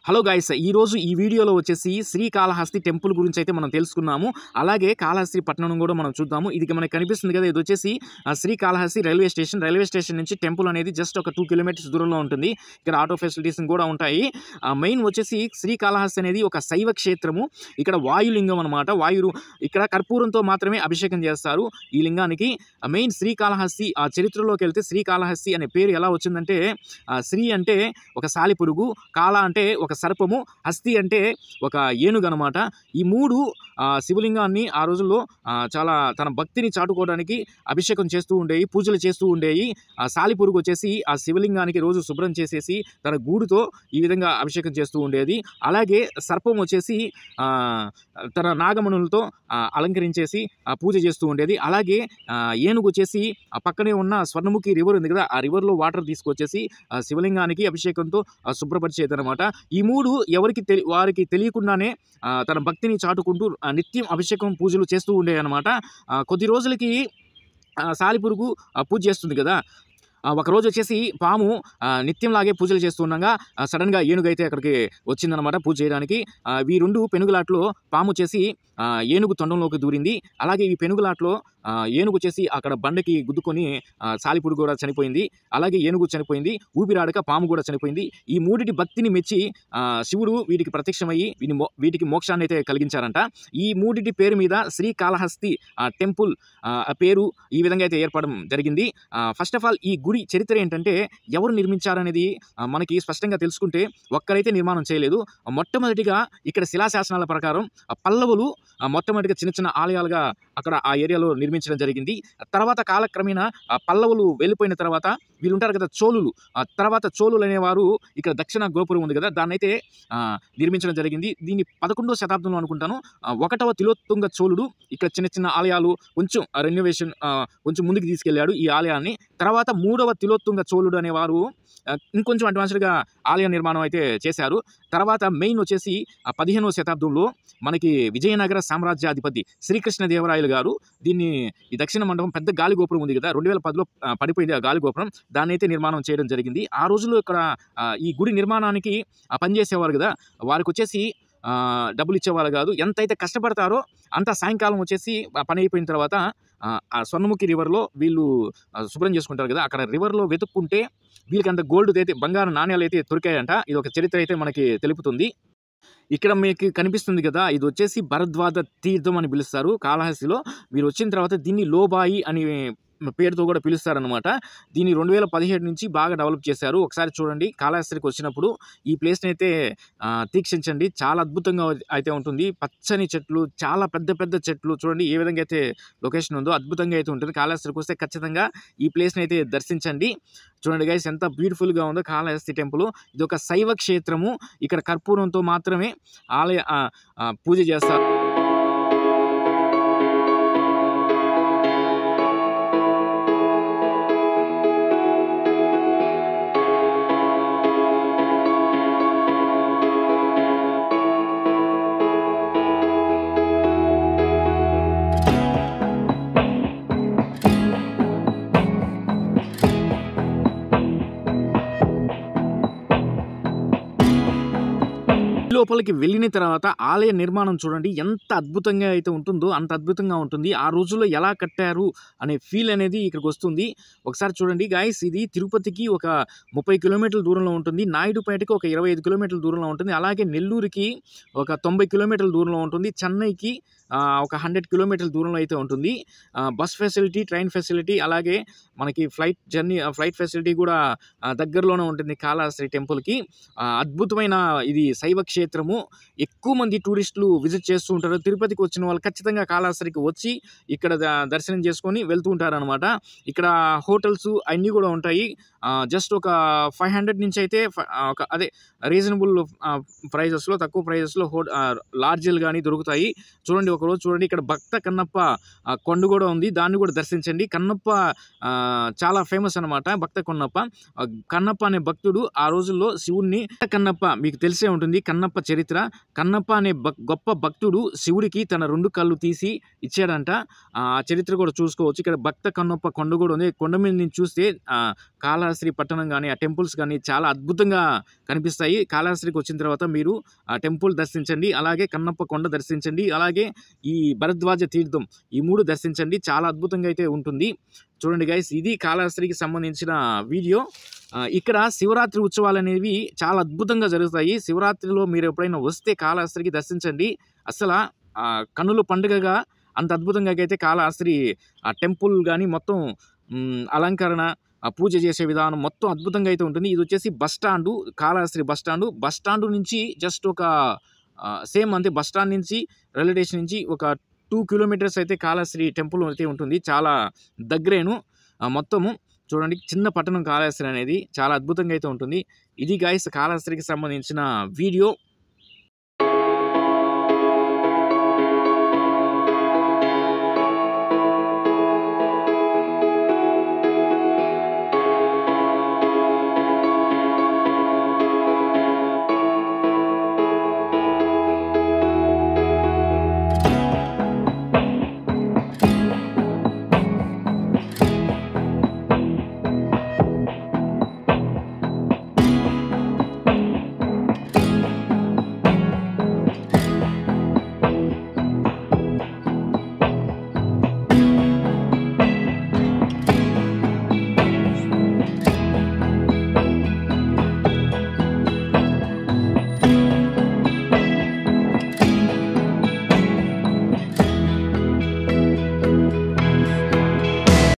Hello guys, ఈరోజు ఈ వీడియోలో వచ్చేసి శ్రీకాళహస్తి టెంపుల్ గురించి అయితే మనం తెలుసుకున్నాము. అలాగే కాళహస్తి పట్టణం కూడా మనం చూద్దాము. ఇది మనకి కనిపిస్తుంది కదా, ఇది వచ్చేసి శ్రీకాళహస్తి రైల్వే స్టేషన్ నుంచి టెంపుల్ అనేది జస్ట్ ఒక 2 కిలోమీటర్స్ దూరంలో ఉంటుంది. ఇక్కడ ఆటో ఫెసిలిటీస్ కూడా ఉంటాయి. మెయిన్ వచ్చేసి శ్రీకాళహస్తి అనేది ఒక శైవ క్షేత్రము. ఇక్కడ వాయులింగం అనమాట. ఇక్కడ కర్పూరంతో మాత్రమే అభిషేకం చేస్తారు ఈ లింగానికి. మెయిన్ శ్రీకాళహస్తి ఆ చరిత్రలోకి వెళ్తే శ్రీకాళహస్తి అనే పేరు ఎలా వచ్చిందంటే, శ్రీ అంటే ఒక సాలిపురుగు, కాళ అంటే ఒక సర్పము, హస్తి అంటే ఒక ఏనుగు అనమాట. ఈ మూడు శివలింగాన్ని ఆ రోజుల్లో చాలా తన భక్తిని చాటుకోవడానికి అభిషేకం చేస్తూ ఉండేవి, పూజలు చేస్తూ ఉండేవి. సాలిపురుగు వచ్చేసి ఆ శివలింగానికి రోజు శుభ్రం చేసేసి తన గూడుతో ఈ విధంగా అభిషేకం చేస్తూ ఉండేది. అలాగే సర్పం వచ్చేసి తన నాగమణులతో అలంకరించేసి పూజ చేస్తూ ఉండేది. అలాగే ఏనుగు వచ్చేసి ఆ పక్కనే ఉన్న స్వర్ణముఖి రివర్ ఉంది కదా, ఆ రివర్లో వాటర్ తీసుకొచ్చేసి శివలింగానికి అభిషేకంతో శుభ్రపరిచేది అనమాట. ఈ మూడు వారికి తెలియకుండానే తన భక్తిని చాటుకుంటూ నిత్యం అభిషేకం పూజలు చేస్తూ ఉండేవి అనమాట. కొద్ది రోజులకి సాలిపురుగు పూజ చేస్తుంది కదా, ఒకరోజు వచ్చేసి పాము నిత్యంలాగే పూజలు చేస్తుండగా సడన్గా ఏనుగు అయితే అక్కడికి వచ్చిందనమాట పూజ చేయడానికి. ఈ రెండు పెనుగులాట్లో పాము వచ్చేసి ఏనుగు తొండంలోకి దూరింది. అలాగే ఈ పెనుగులాట్లో ఏనుగు వచ్చేసి అక్కడ బండకి గుద్దుకొని సాలిపురుగు కూడా చనిపోయింది. అలాగే ఏనుగు చనిపోయింది. ఊపిరాడక పాము కూడా చనిపోయింది. ఈ మూడిటి భక్తిని మెచ్చి శివుడు వీటికి ప్రత్యక్షమయ్యి వీటికి మోక్షాన్ని అయితే కలిగించారంట. ఈ మూడిటి పేరు మీద శ్రీకాళహస్తి టెంపుల్ పేరు ఈ విధంగా అయితే ఏర్పడడం జరిగింది. ఫస్ట్ ఆఫ్ ఆల్ ఈ గుడి చరిత్ర ఏంటంటే, ఎవరు నిర్మించారనేది మనకి స్పష్టంగా తెలుసుకుంటే ఒక్కరైతే నిర్మాణం చేయలేదు. మొట్టమొదటిగా ఇక్కడ శిలాశాసనాల ప్రకారం పల్లవులు మొట్టమొదటిగా చిన్న చిన్న ఆలయాలుగా అక్కడ ఆ ఏరియాలో నిర్మించడం జరిగింది. తర్వాత కాలక్రమేణా పల్లవులు వెళ్ళిపోయిన తర్వాత వీళ్ళు ఉంటారు కదా చోళులు, తర్వాత చోళులు అనేవారు ఇక్కడ దక్షిణ గోపురం ఉంది కదా, దాన్ని అయితే నిర్మించడం జరిగింది. దీన్ని 11వ శతాబ్దంలో అనుకుంటాను 1వ తిలోత్తుంగ చోళుడు ఇక్కడ చిన్న చిన్న ఆలయాలు కొంచెం రెన్యువేషన్ కొంచెం ముందుకు తీసుకెళ్లాడు ఈ ఆలయాన్ని. తర్వాత 3వ తిలోత్తుంగ చోళుడు అనేవారు ఇంకొంచెం అడ్వాన్స్డ్గా ఆలయ నిర్మాణం అయితే చేశారు. తర్వాత మెయిన్ వచ్చేసి 15వ శతాబ్దంలో మనకి విజయనగర సామ్రాజ్యాధిపతి శ్రీకృష్ణదేవరాయలు గారు దీన్ని ఈ దక్షిణ మండపం పెద్ద గాలి గోపురం ఉంది కదా, 2010లో పడిపోయింది ఆ గాలి గోపురం, దాన్ని అయితే నిర్మాణం చేయడం జరిగింది. ఆ రోజుల్లో ఇక్కడ ఈ గుడి నిర్మాణానికి పనిచేసేవారు కదా, వారికి వచ్చేసి డబ్బులు ఇచ్చేవాళ్ళు కాదు. ఎంతైతే కష్టపడతారో అంత సాయంకాలం వచ్చేసి పని అయిపోయిన తర్వాత ఆ స్వర్ణముఖి రివర్లో వీళ్ళు శుభ్రం చేసుకుంటారు కదా, అక్కడ రివర్లో వెతుక్కుంటే వీళ్ళకి అంత గోల్డ్ అయితే బంగారు నాణ్యాలు అయితే దొరికాయంట. ఇది ఒక చరిత్ర అయితే మనకి తెలుపుతుంది. ఇక్కడ మీకు కనిపిస్తుంది కదా, ఇది వచ్చేసి భరద్వాజ తీర్థం అని పిలుస్తారు కాళహస్తిలో. మీరు వచ్చిన తర్వాత దీన్ని లోబాయి అని పేరుతో కూడా పిలుస్తారనమాట. దీన్ని 2017 నుంచి బాగా డెవలప్ చేశారు. ఒకసారి చూడండి, కాళహస్తికి వచ్చినప్పుడు ఈ ప్లేస్ని అయితే తీక్షించండి. చాలా అద్భుతంగా అయితే ఉంటుంది. పచ్చని చెట్లు, చాలా పెద్ద పెద్ద చెట్లు, చూడండి ఏ విధంగా అయితే లొకేషన్ ఉందో అద్భుతంగా అయితే ఉంటుంది. కాళహస్తికి వస్తే ఖచ్చితంగా ఈ ప్లేస్ని అయితే దర్శించండి. చూడండి గైస్, ఎంత బ్యూటిఫుల్గా ఉందో కాళహస్తి టెంపుల్. ఇది ఒక శైవ క్షేత్రము. ఇక్కడ కర్పూరంతో మాత్రమే పూజ చేస్తారు. లోపలికి వెళ్ళిన తర్వాత ఆలయ నిర్మాణం చూడండి ఎంత అద్భుతంగా అయితే ఉంటుందో అంత అద్భుతంగా ఉంటుంది. ఆ రోజుల్లో ఎలా కట్టారు అనే ఫీల్ అనేది ఇక్కడికి వస్తుంది. ఒకసారి చూడండి గాయస్, ఇది తిరుపతికి ఒక 30 కిలోమీటర్ల దూరంలో ఉంటుంది. నాయుడుపేటకి ఒక 25 కిలోమీటర్ల దూరంలో ఉంటుంది. అలాగే నెల్లూరుకి ఒక 90 కిలోమీటర్ల దూరంలో ఉంటుంది. చెన్నైకి ఒక 100 కిలోమీటర్ల దూరంలో అయితే ఉంటుంది. బస్ ఫెసిలిటీ, ట్రైన్ ఫెసిలిటీ, అలాగే మనకి ఫ్లైట్ ఫెసిలిటీ కూడా దగ్గరలోనే ఉంటుంది కాళహస్తి టెంపుల్కి. అద్భుతమైన ఇది శైవ క్షేత్రము. ఎక్కువ మంది టూరిస్టులు విజిట్ చేస్తూ ఉంటారు. తిరుపతికి వచ్చిన వాళ్ళు ఖచ్చితంగా కాళహస్తికి వచ్చి ఇక్కడ దర్శనం చేసుకొని వెళ్తూ ఉంటారు అనమాట. ఇక్కడ హోటల్స్ అన్నీ కూడా ఉంటాయి. జస్ట్ ఒక 500 నుంచి అయితే అదే రీజనబుల్ ప్రైజెస్లో, తక్కువ ప్రైజెస్లో లాడ్జీలు కానీ దొరుకుతాయి. చూడండి, ఒకరోజు చూడండి, ఇక్కడ భక్త కన్నప్ప కొండ కూడా ఉంది, దాన్ని కూడా దర్శించండి. కన్నప్ప చాలా ఫేమస్ అనమాట. భక్త కన్నప్ప అనే భక్తుడు ఆ రోజుల్లో శివుణ్ణి, కన్నప్ప మీకు తెలిసే ఉంటుంది, కన్నప్ప కన్నప్ప చరిత్ర. కన్నప్ప అనే గొప్ప భక్తుడు శివుడికి తన 2 కళ్ళు తీసి ఇచ్చాడంట. ఆ చరిత్ర కూడా చూసుకోవచ్చు. ఇక్కడ భక్త కన్నప్ప కొండ కూడా ఉంది. కొండ మీద నుంచి చూస్తే కాళహస్తి పట్టణం కానీ ఆ టెంపుల్స్ కానీ చాలా అద్భుతంగా కనిపిస్తాయి. కాళహస్తికి వచ్చిన తర్వాత మీరు ఆ టెంపుల్ దర్శించండి, అలాగే కన్నప్ప కొండ దర్శించండి, అలాగే ఈ భరద్వాజ తీర్థం, ఈ 3 దర్శించండి. చాలా అద్భుతంగా అయితే ఉంటుంది. చూడండి గైస్, ఇది కాళహస్తికి సంబంధించిన వీడియో. ఇక్కడ శివరాత్రి ఉత్సవాలు అనేవి చాలా అద్భుతంగా జరుగుతాయి. శివరాత్రిలో మీరు ఎప్పుడైనా వస్తే కాళహస్తికి దర్శించండి. అసలు కన్నుల పండుగగా అంత అద్భుతంగా అయితే కాళహస్తి ఆ టెంపుల్ కానీ మొత్తం అలంకరణ, పూజ చేసే విధానం మొత్తం అద్భుతంగా అయితే ఉంటుంది. ఇది వచ్చేసి bus stand, Kalahasti bus stand. Bus stand నుంచి జస్ట్ ఒక సేమ్ అంతే, బస్ స్టాండ్ నుంచి రైల్వే స్టేషన్ నుంచి ఒక 2 కిలోమీటర్స్ అయితే కాళహస్తి టెంపుల్ అయితే ఉంటుంది. చాలా దగ్గరేను మొత్తము. చూడండి, చిన్న పట్టణం కాళహస్తి అనేది చాలా అద్భుతంగా అయితే ఉంటుంది. ఇది గైస్ కాళహస్తికి సంబంధించిన వీడియో.